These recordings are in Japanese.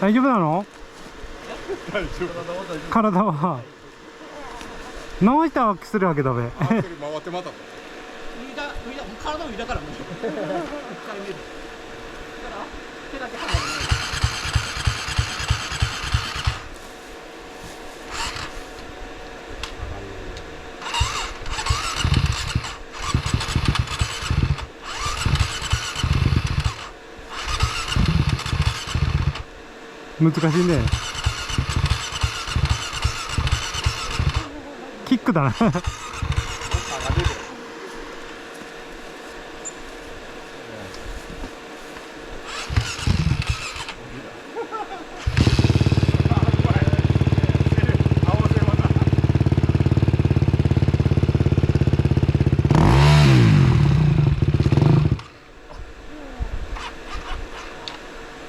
大丈夫なの？大丈夫。体は回したくするわけだべ。回ってまた。体もいだからもう。一回見る。だから手だけ離れない。難しいね。キックだな。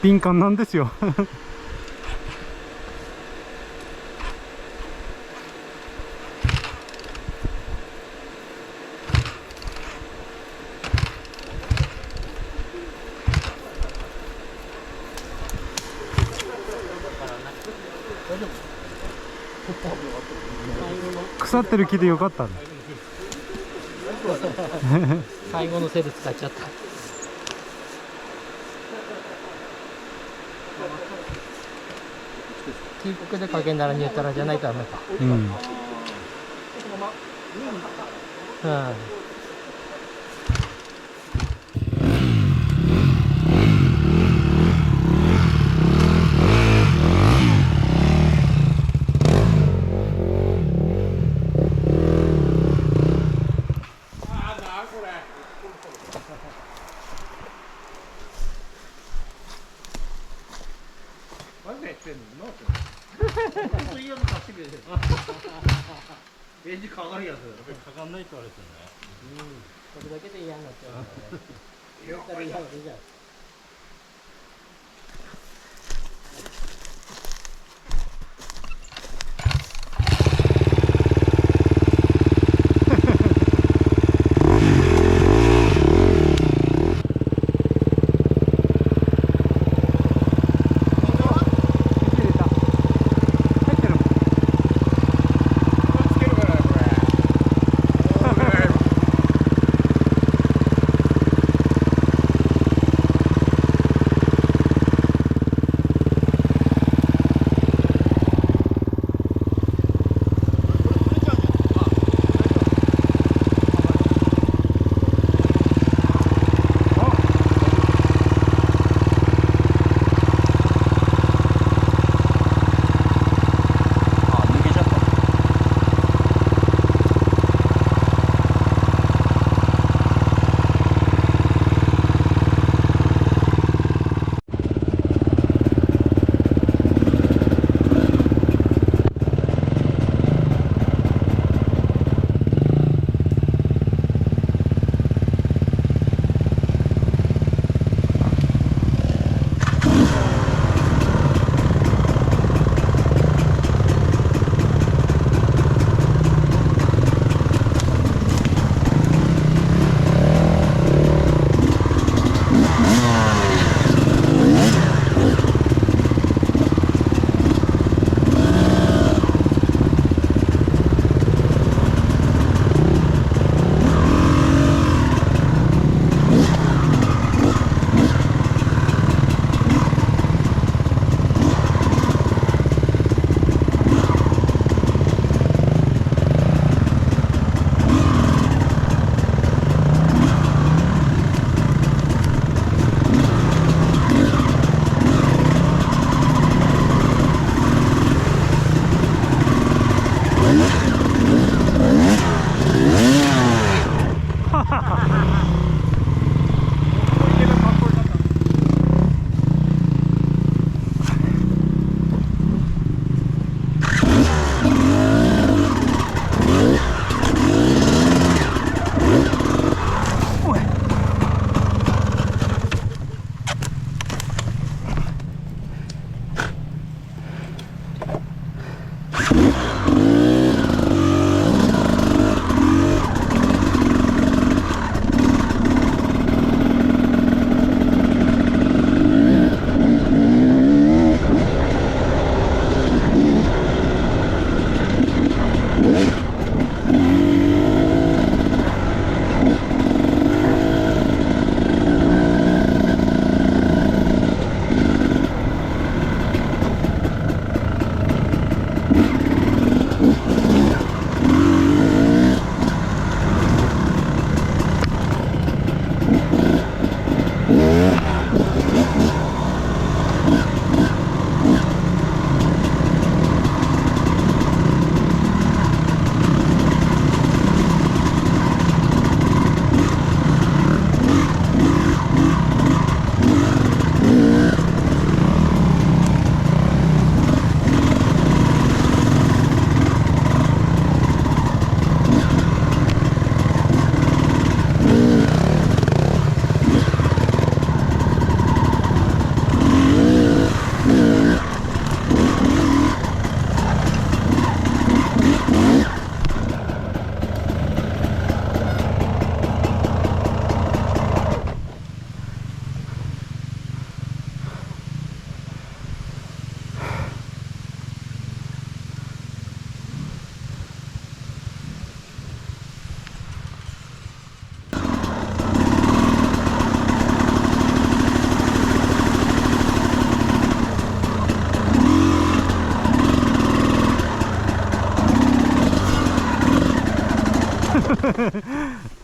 敏感なんですよ。腐ってる木でよかったね。最後のセール使っちゃった。キックでかけんならにやったらじゃないとダメか。うん。うん。エンジンかかるやつ。かかんないって言われてるね。それだけで嫌になっちゃう。言ったら嫌が出ちゃう。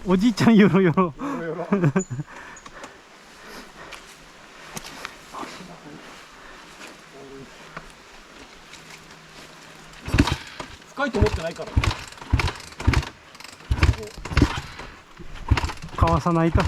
おじいちゃんよろよろ。深いと思ってないから。かわさないと。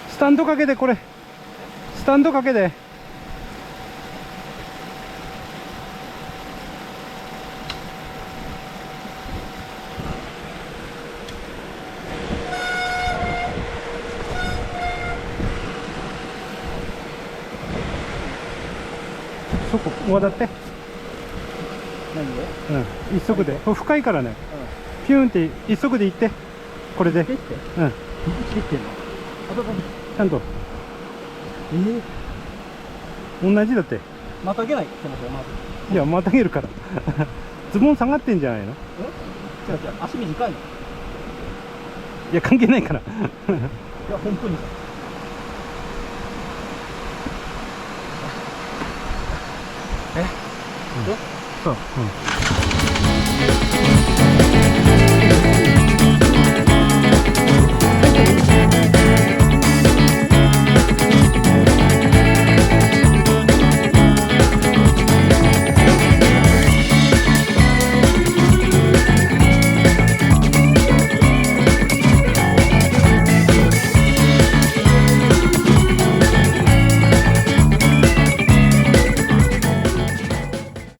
スタンドかけて、これスタンドかけて。そこ渡って。何で？うん、一足で。深いからね、ピューンって一足で行って、これで。うん、切ってんの？ちゃんと同じだって。またげないってますよ、まず。いや、またげるからズボン下がってんじゃないの？違う違う、足短いの。いや、関係ないからいや、本当にさ。そう、うん。